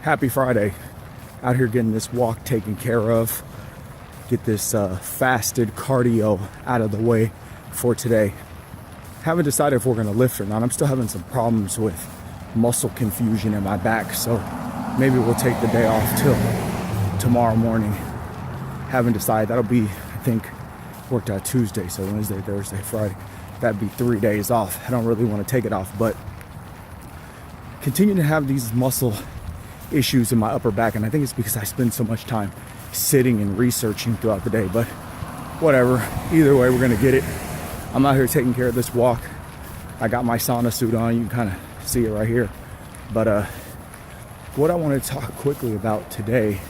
Happy Friday. Out here getting this walk taken care of. Get this fasted cardio out of the way for today. Haven't decided if we're gonna lift or not. I'm still having some problems with muscle confusion in my back, so maybe we'll take the day off till tomorrow morning. Haven't decided. That'll be, I think, worked out Tuesday, so Wednesday, Thursday, Friday. That'd be 3 days off. I don't really want to take it off, but continue to have these muscle issues in my upper back, and I think it's because I spend so much time sitting and researching throughout the day, but whatever. Either way, we're gonna get it. I'm out here taking care of this walk. I got my sauna suit on. You can kind of see it right here. But what I want to talk quickly about today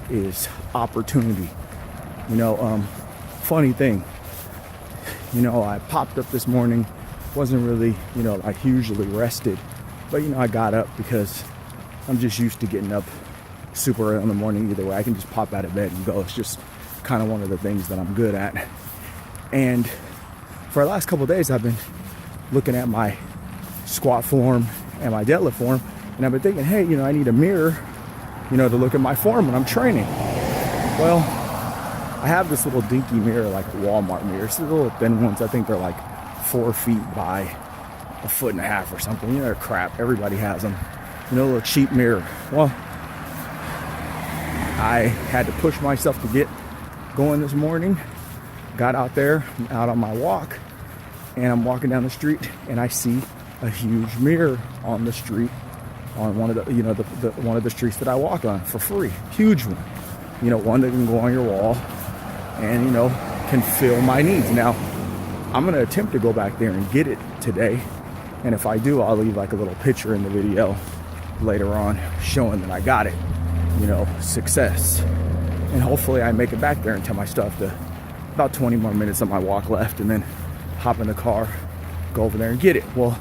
is opportunity. Funny thing, I popped up this morning, wasn't really, like usually rested, but I got up because I'm just used to getting up super early in the morning. Either way, I can just pop out of bed and go. It's just kind of one of the things that I'm good at. And for the last couple of days, I've been looking at my squat form and my deadlift form, and I've been thinking, hey, I need a mirror, to look at my form when I'm training. Well, I have this little dinky mirror, like a Walmart mirror. It's the little thin ones. I think they're like 4 feet by 1.5 feet or something. They're crap. Everybody has them. A little cheap mirror. Well, I had to push myself to get going this morning. Got out there, out on my walk, and I'm walking down the street, and I see a huge mirror on the street, on one of the one of the streets that I walk on for free. Huge one. One that can go on your wall and can fill my needs. Now, I'm gonna attempt to go back there and get it today, and if I do, I'll leave like a little picture in the video later on showing that I got it. Success. And hopefully I make it back there and tell my stuff. About 20 more minutes of my walk left, and then hop in the car, go over there and get it. Well,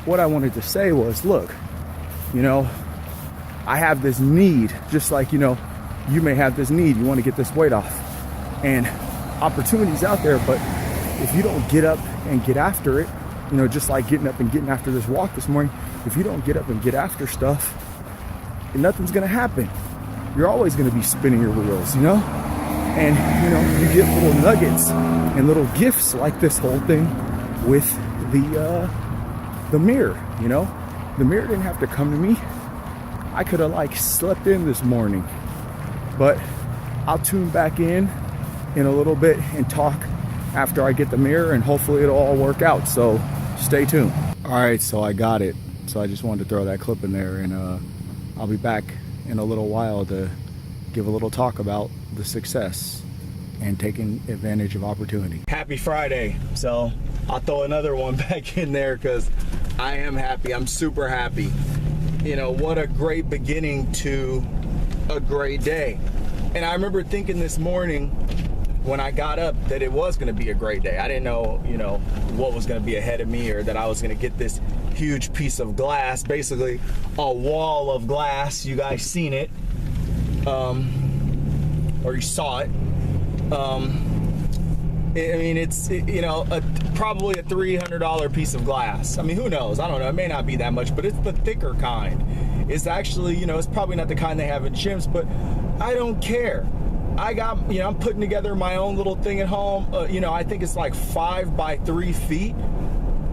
what I wanted to say was, look, I have this need, just like, you may have this need. You want to get this weight off, and opportunities out there, but if you don't get up and get after it, just like getting up and getting after this walk this morning, if you don't get up and get after stuff, nothing's gonna happen. You're always gonna be spinning your wheels, and you get little nuggets and little gifts like this whole thing with the mirror. The mirror didn't have to come to me. I could have slept in this morning, but I'll tune back in a little bit and talk after I get the mirror, and hopefully it'll all work out, so stay tuned. All right, so I got it. So I just wanted to throw that clip in there, and I'll be back in a little while to give a little talk about the success and taking advantage of opportunity. Happy Friday. So I'll throw another one back in there because I am happy. I'm super happy. What a great beginning to a great day. And I remember thinking this morning when I got up that it was going to be a great day. I didn't know, what was going to be ahead of me, or that I was going to get this huge piece of glass, basically a wall of glass. You guys seen it, or you saw it. It's probably a $300 piece of glass. Who knows? I don't know. It may not be that much, but it's the thicker kind. It's actually, it's probably not the kind they have in gyms, but I don't care. I got, I'm putting together my own little thing at home. I think it's like 5 by 3 feet.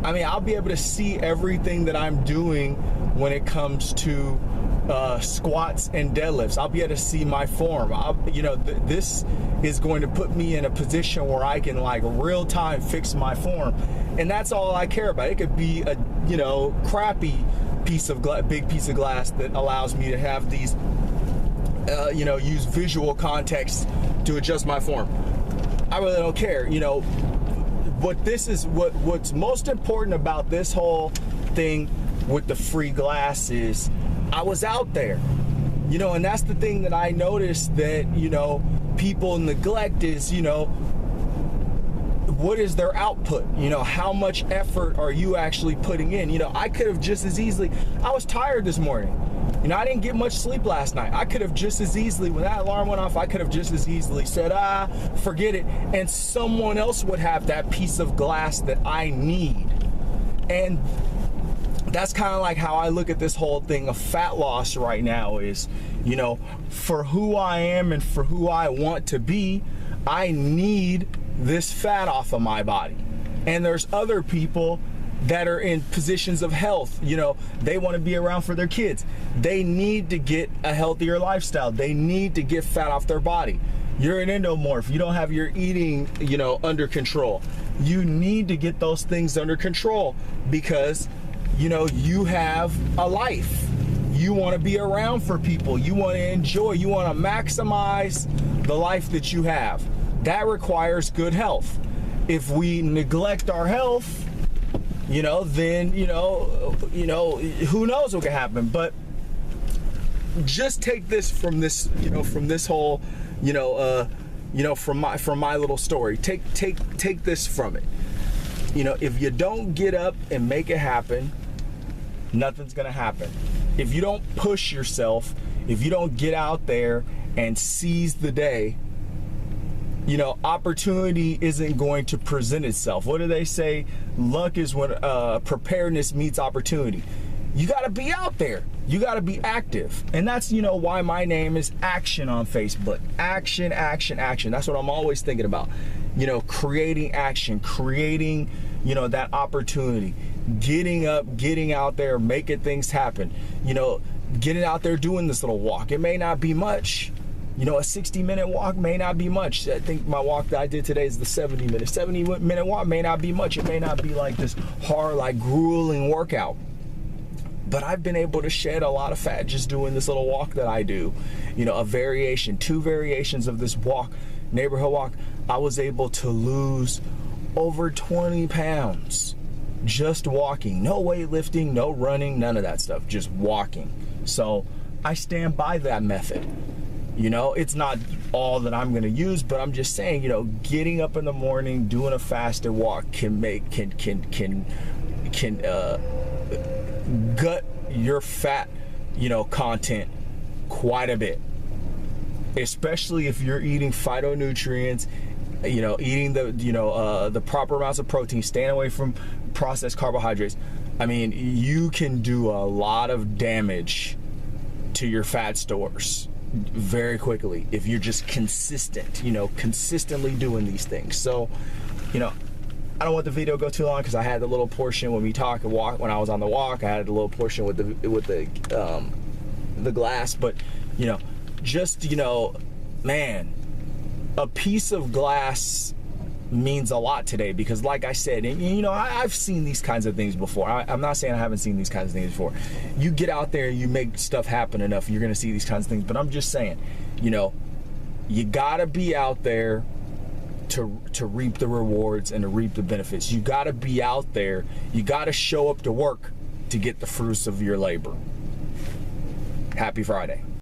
I'll be able to see everything that I'm doing when it comes to squats and deadlifts. I'll be able to see my form. This is going to put me in a position where I can real time fix my form, and that's all I care about. It could be a crappy piece of big piece of glass that allows me to have these use visual context to adjust my form. I really don't care. What's most important about this whole thing with the free glass is I was out there, and that's the thing that I noticed that, people neglect is, what is their output? How much effort are you actually putting in? I could have just as easily, I was tired this morning. I didn't get much sleep last night. I could have just as easily, when that alarm went off, I could have just as easily said, forget it. And someone else would have that piece of glass that I need. And that's kind of like how I look at this whole thing of fat loss right now is, you know, for who I am and for who I want to be, I need this fat off of my body. And there's other people that are in positions of health, you know, they want to be around for their kids. They need to get a healthier lifestyle. They need to get fat off their body. You're an endomorph. You don't have your eating, you know, under control. You need to get those things under control because, you know, you have a life. You want to be around for people. You want to enjoy. You want to maximize the life that you have. That requires good health. If we neglect our health, you know, then, you know, who knows what can happen. But just take this from this, you know, from this whole, from my little story. Take this from it. You know, if you don't get up and make it happen, nothing's gonna happen. If you don't push yourself, if you don't get out there and seize the day, you know, opportunity isn't going to present itself. What do they say? Luck is when preparedness meets opportunity. You got to be out there. You got to be active. And that's, you know, why my name is Action on Facebook. Action, action, action. That's what I'm always thinking about. You know, creating action, creating, you know, that opportunity, getting up, getting out there, making things happen. You know, getting out there, doing this little walk. It may not be much. You know, a 60-minute walk may not be much. I think my walk that I did today is the 70-minute. 70-minute walk may not be much. It may not be like this hard, like grueling workout. But I've been able to shed a lot of fat just doing this little walk that I do. You know, a variation, 2 variations of this walk, neighborhood walk. I was able to lose over 20 pounds just walking. No weightlifting, no running, none of that stuff, just walking. So I stand by that method. You know, it's not all that I'm going to use, but I'm just saying, you know, getting up in the morning, doing a fasted walk can gut your fat, you know, content quite a bit. Especially if you're eating phytonutrients, you know, eating the proper amounts of protein, staying away from processed carbohydrates. I mean, you can do a lot of damage to your fat stores very quickly if you're just consistent, you know, consistently doing these things. So, you know, I don't want the video to go too long because I had the little portion when we talk and walk. When I was on the walk, I had a little portion with the glass. But, you know, just, you know, man, a piece of glass means a lot today because, like I said, and you know, I've seen these kinds of things before. I'm not saying I haven't seen these kinds of things before. You get out there and you make stuff happen enough, you're gonna see these kinds of things. But I'm just saying, you know, you gotta be out there to reap the rewards and to reap the benefits. You gotta be out there. You gotta show up to work to get the fruits of your labor. Happy Friday.